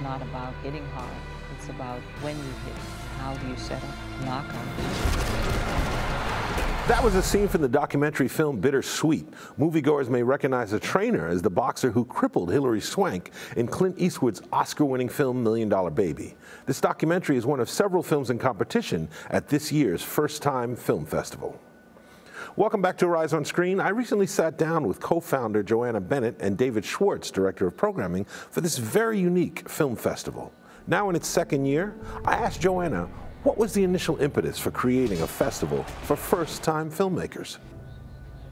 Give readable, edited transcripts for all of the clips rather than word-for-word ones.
not about hitting hard. It's about when you hit, how do you set up knockout. That was a scene from the documentary film Bittersweet. Moviegoers may recognize the trainer as the boxer who crippled Hilary Swank in Clint Eastwood's Oscar-winning film Million Dollar Baby. This documentary is one of several films in competition at this year's First Time Film Festival. Welcome back to Rise on Screen. I recently sat down with co-founder Johanna Bennett and David Schwartz, director of programming, for this very unique film festival. Now in its second year, I asked Johanna, what was the initial impetus for creating a festival for first-time filmmakers?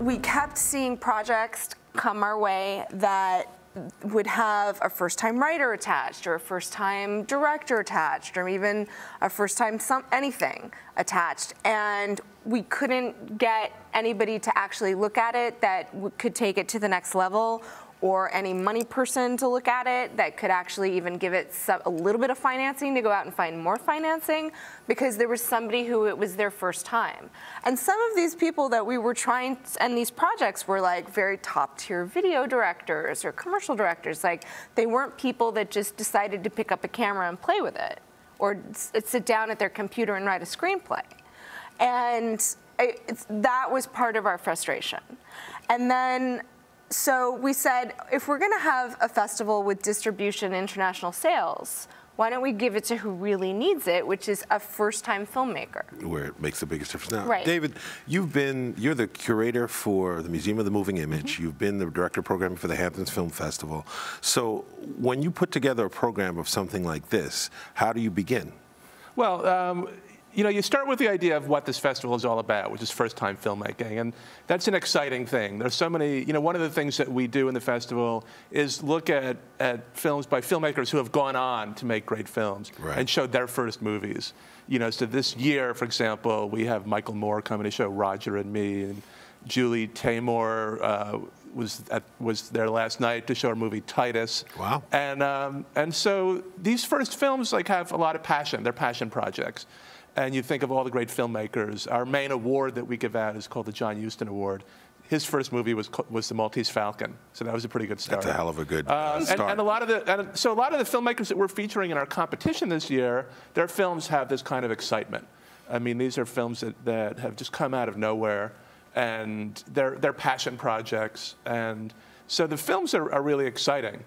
We kept seeing projects come our way that would have a first-time writer attached, or a first-time director attached, or even a first-time anything attached. And we couldn't get anybody to actually look at it that could take it to the next level, or any money person to look at it that could actually even give it a little bit of financing to go out and find more financing, because there was somebody who it was their first time. And some of these people that we were trying, and these projects were like very top tier video directors or commercial directors. Like, they weren't people that just decided to pick up a camera and play with it, or sit down at their computer and write a screenplay. And that was part of our frustration. And then, so we said, if we're going to have a festival with distribution, international sales, why don't we give it to who really needs it, which is a first-time filmmaker. Where it makes the biggest difference now. Right. David, you're the curator for the Museum of the Moving Image. You've been the director of programming for the Hamptons Film Festival. So when you put together a program of something like this, how do you begin? Well, you know, you start with the idea of what this festival is all about, which is first-time filmmaking, and that's an exciting thing. There's so many, you know, one of the things that we do in the festival is look at films by filmmakers who have gone on to make great films and show their first movies. You know, so this year, for example, we have Michael Moore coming to show Roger and Me, and Julie Taymor was there last night to show her movie Titus. Wow. And so these first films have a lot of passion. They're passion projects. And you think of all the great filmmakers. Our main award that we give out is called the John Huston Award. His first movie was The Maltese Falcon, so that was a pretty good start. That's a hell of a good start. And a lot of the filmmakers that we're featuring in our competition this year, their films have this kind of excitement. I mean, these are films that have just come out of nowhere, and they're passion projects. And so the films are really exciting.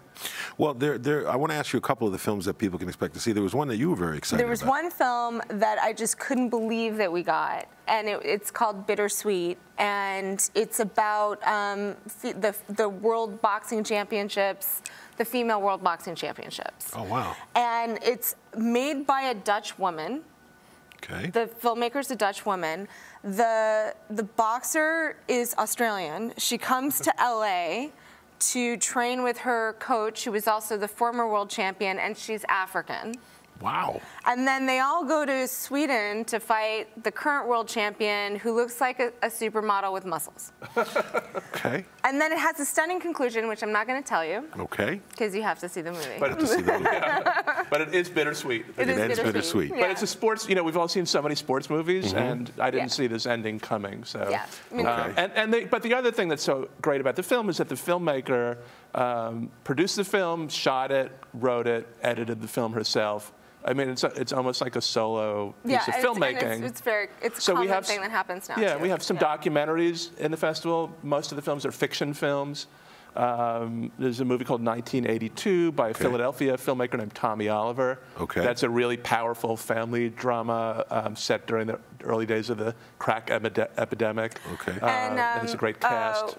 Well, I want to ask you a couple of the films that people can expect to see. There was one that you were very excited about. There was one film that I just couldn't believe that we got, and it's called Bittersweet, and it's about the World Boxing Championships, the Female World Boxing Championships. Oh, wow. And it's made by a Dutch woman. Okay. The filmmaker's a Dutch woman. The boxer is Australian. She comes to LA to train with her coach, who is also the former world champion, and she's African. Wow. And then they all go to Sweden to fight the current world champion, who looks like a supermodel with muscles. Okay. And then it has a stunning conclusion, which I'm not going to tell you. Okay. Because you have to see the movie. But, but it is bittersweet. It is bittersweet. But it's a sports, you know, we've all seen so many sports movies, and I didn't see this ending coming. So. Yeah. But the other thing that's so great about the film is that the filmmaker produced the film, shot it, wrote it, edited the film herself. I mean, it's almost like a solo piece of filmmaking. It's a common thing that happens now. Yeah, too. we have some documentaries in the festival. Most of the films are fiction films. There's a movie called 1982 by a Philadelphia filmmaker named Tommy Oliver. Okay. That's a really powerful family drama set during the early days of the crack epidemic. Okay. And it's a great cast.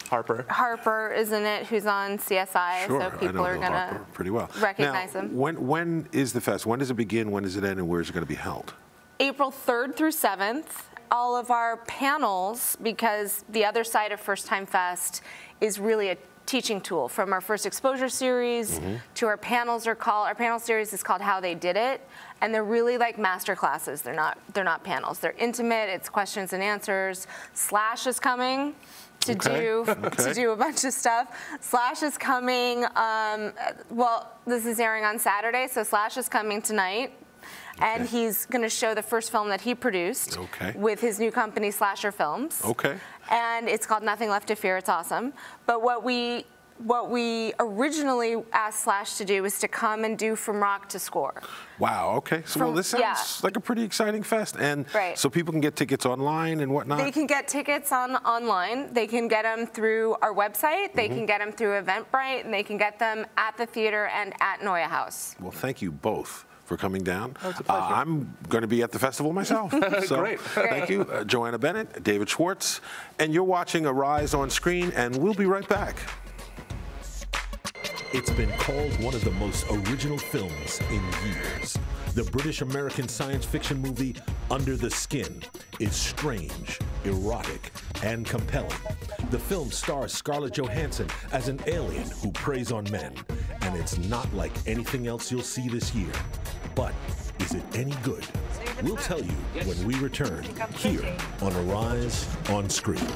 Harper is in it, who's on CSI, sure, so people are going to pretty well recognize now, him. When is the fest? When does it begin? When does it end? And where is it going to be held? April 3rd through 7th. All of our panels, because the other side of First Time Fest is really a teaching tool. From our first exposure series to our panels our panel series is called How They Did It, and they're really like master classes. They're not panels. They're intimate. It's questions and answers. Slash is coming to do a bunch of stuff. Slash is coming. Well, this is airing on Saturday, so Slash is coming tonight. And he's going to show the first film that he produced with his new company, Slasher Films. Okay. And it's called Nothing Left to Fear. It's awesome. But what we what we originally asked Slash to do was to come and do From Rock to Score. Wow, okay. So, well, this sounds like a pretty exciting fest. And so people can get tickets online and whatnot? They can get tickets online. They can get them through our website. They can get them through Eventbrite. And they can get them at the theater and at Neue House. Well, thank you both for coming down. Oh, it's a pleasure. I'm going to be at the festival myself. So Great. Thank you, Johanna Bennett, David Schwartz. And you're watching Arise on Screen, and we'll be right back. It's been called one of the most original films in years. The British-American science fiction movie Under the Skin is strange, erotic, and compelling. The film stars Scarlett Johansson as an alien who preys on men, and it's not like anything else you'll see this year. But is it any good? We'll tell you when we return here on Arise on Screen.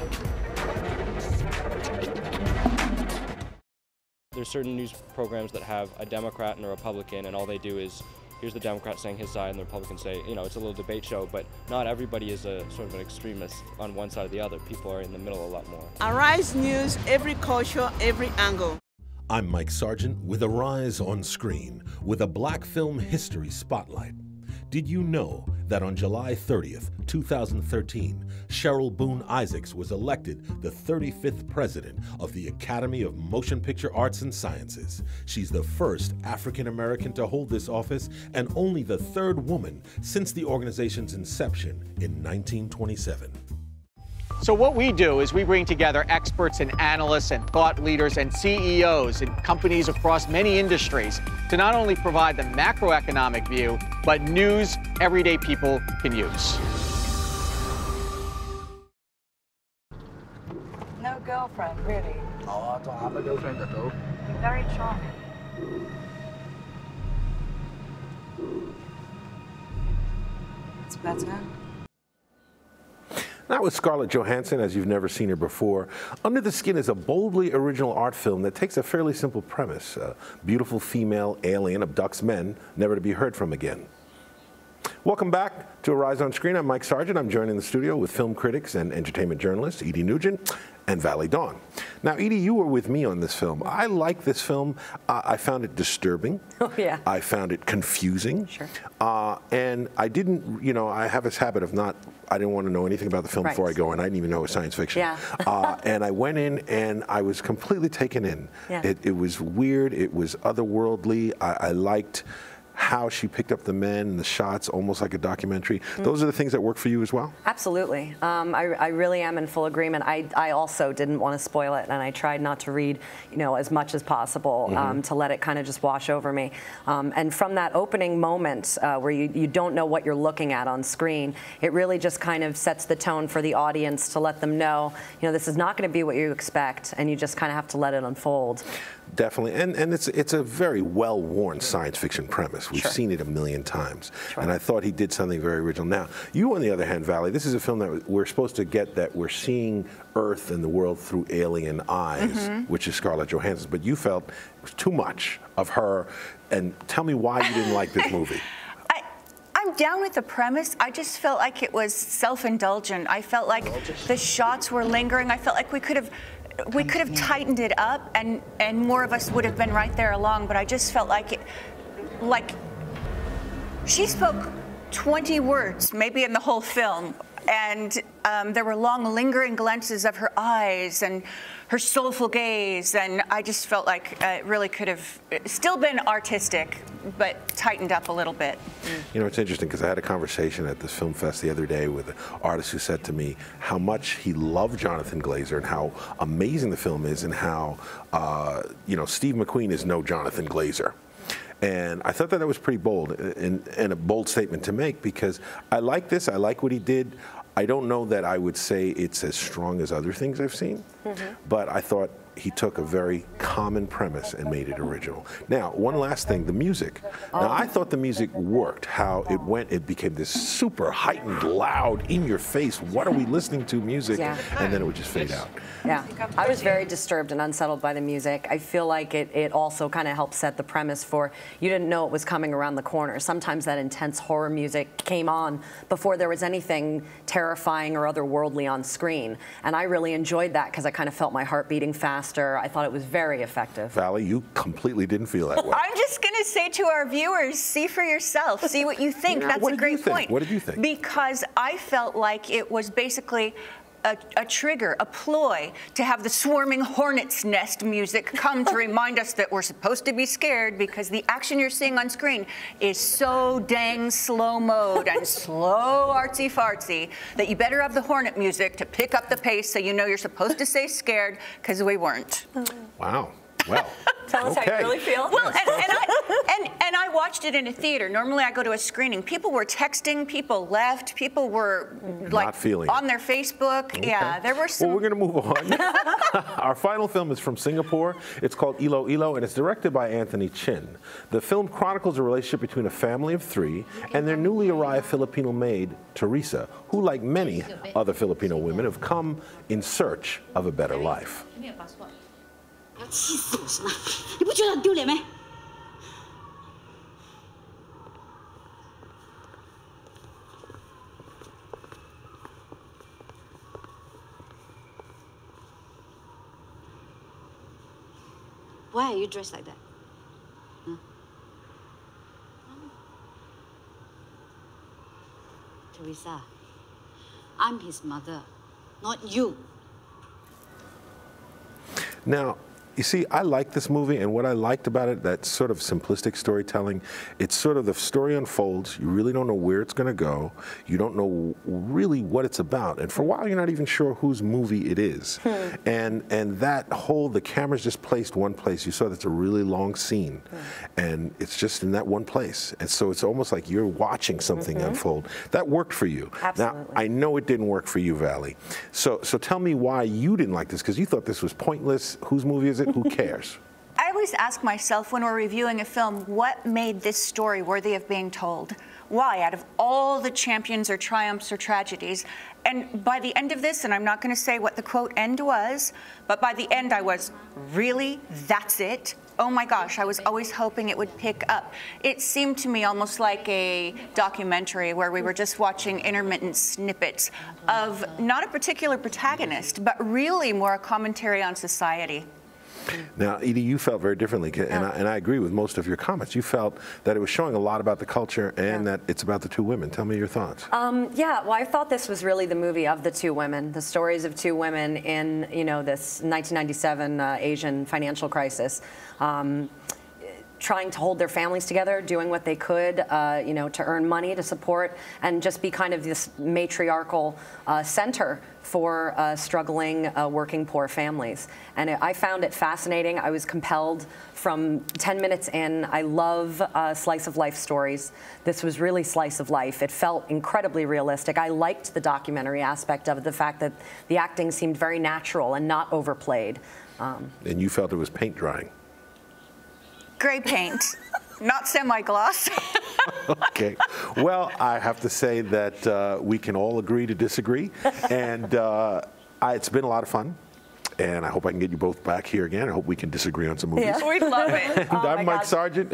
There's certain news programs that have a Democrat and a Republican, and all they do is, here's the Democrat saying his side, and the Republican say, you know, it's a little debate show, but not everybody is a sort of an extremist on one side or the other. People are in the middle a lot more. Arise News, every culture, every angle. I'm Mike Sargent with Arise on Screen with a Black Film History Spotlight. Did you know that on July 30th, 2013, Cheryl Boone Isaacs was elected the 35th president of the Academy of Motion Picture Arts and Sciences? She's the first African American to hold this office and only the third woman since the organization's inception in 1927. So what we do is we bring together experts and analysts and thought leaders and CEOs and companies across many industries to not only provide the macroeconomic view, but news everyday people can use. No girlfriend, really. You're very charming. It's better. That was Scarlett Johansson, as you've never seen her before. Under the Skin is a boldly original art film that takes a fairly simple premise. A beautiful female alien abducts men, never to be heard from again. Welcome back to Arise on Screen. I'm Mike Sargent. I'm joined in the studio with film critics and entertainment journalists Edie Nugent and Valli Dawn. Now, Edie, you were with me on this film. I like this film. I found it disturbing. Oh, yeah. I found it confusing. Sure. And I didn't, you know, I have this habit of I didn't want to know anything about the film before I go in. I didn't even know it was science fiction. Yeah. And I went in and I was completely taken in. Yeah. It was weird. It was otherworldly. I liked how she picked up the men and the shots, almost like a documentary. Those are the things that work for you as well? Absolutely. I really am in full agreement. I also didn't want to spoil it, and I tried not to read, you know, as much as possible to let it kind of just wash over me. And from that opening moment where you don't know what you're looking at on screen, it really just kind of sets the tone for the audience to let them know, you know, this is not going to be what you expect, and you just kind of have to let it unfold. Definitely, and it's a very well-worn science fiction premise. We've seen it a million times, and I thought he did something very original. Now, you on the other hand, Valli, this is a film that we're supposed to get that we're seeing Earth and the world through alien eyes, which is Scarlett Johansson, but you felt it was too much of her, and tell me why you didn't like this movie. I'm down with the premise. I just felt like it was self-indulgent. I felt like the shots were lingering. I felt like we could have tightened it up, and more of us would have been right there along. But I just felt like she spoke 20 words, maybe in the whole film, and there were long, lingering glances of her eyes and her soulful gaze, and I just felt like it really could have still been artistic, but tightened up a little bit. You know, it's interesting because I had a conversation at this film fest the other day with an artist who said to me how much he loved Jonathan Glazer and how amazing the film is, and how, you know, Steve McQueen is no Jonathan Glazer. And I thought that was pretty bold and a bold statement to make, because I like this. I like what he did. I don't know that I would say it's as strong as other things I've seen, but I thought he took a very common premise and made it original. Now, one last thing, the music. Now, I thought the music worked, how it went, it became this super heightened, loud, in your face, what are we listening to music, and then it would just fade out. Yeah, I was very disturbed and unsettled by the music. I feel like it also kind of helped set the premise for, you didn't know it was coming around the corner. Sometimes that intense horror music came on before there was anything terrifying or otherworldly on screen. And I really enjoyed that because I kind of felt my heart beating fast master. I thought it was very effective. Valli, you completely didn't feel that way. I'm just going to say to our viewers, see for yourself. See what you think. That's a great point. What did you think? Because I felt like it was basically a trigger, a ploy to have the swarming hornet's nest music come to remind us that we're supposed to be scared because the action you're seeing on screen is so dang slow-mode and slow artsy-fartsy that you better have the hornet music to pick up the pace so you know you're supposed to stay scared, because we weren't. Wow. Well, tell us how you really feel. Well, and I watched it in a theater. Normally I go to a screening. People were texting, people left, people were like not feeling on their Facebook. Okay. Yeah, there were some. Well, we're going to move on. Our final film is from Singapore. It's called Ilo Ilo, and it's directed by Anthony Chin. The film chronicles a relationship between a family of 3 and their newly arrived Filipino maid, Teresa, who, like many other Filipino women, have come in search of a better life. 气死我是吗？你不觉得很丢脸吗？ Why are you dressed like that? Huh? Teresa, I'm his mother, not you. Now, you see, I like this movie, and what I liked about it, that sort of simplistic storytelling, it's sort of the story unfolds, you really don't know where it's going to go, you don't know really what it's about, and for a while you're not even sure whose movie it is. And that whole, the camera's just placed one place, you saw that's a really long scene, and it's just in that one place, and so it's almost like you're watching something unfold. That worked for you. Absolutely. Now, I know it didn't work for you, Valli. So tell me why you didn't like this, because you thought this was pointless. Whose movie is it? Who cares? I always ask myself when we're reviewing a film, what made this story worthy of being told? Why, out of all the champions or triumphs or tragedies? And by the end of this, and I'm not going to say what the quote end was, but by the end I was, really? That's it? Oh my gosh, I was always hoping it would pick up. It seemed to me almost like a documentary where we were just watching intermittent snippets of not a particular protagonist, but really more a commentary on society. Now, Edie, you felt very differently, and I agree with most of your comments. You felt that it was showing a lot about the culture and that it's about the 2 women. Tell me your thoughts. Yeah, well, I thought this was really the movie of the 2 women, the stories of 2 women in, you know, this 1997 Asian financial crisis. Trying to hold their families together, doing what they could, you know, to earn money to support and just be kind of this matriarchal center for struggling working poor families. And I found it fascinating. I was compelled from 10 minutes in. I love slice of life stories. This was really slice of life. It felt incredibly realistic. I liked the documentary aspect of it, the fact that the acting seemed very natural and not overplayed. And you felt it was paint drying. Gray paint, not semi-gloss. Okay. Well, I have to say that we can all agree to disagree. And it's been a lot of fun. And I hope I can get you both back here again. I hope we can disagree on some movies. Yeah. We'd love it. And I'm Mike Sargent.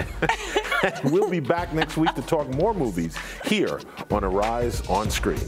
We'll be back next week to talk more movies here on Arise on Screen.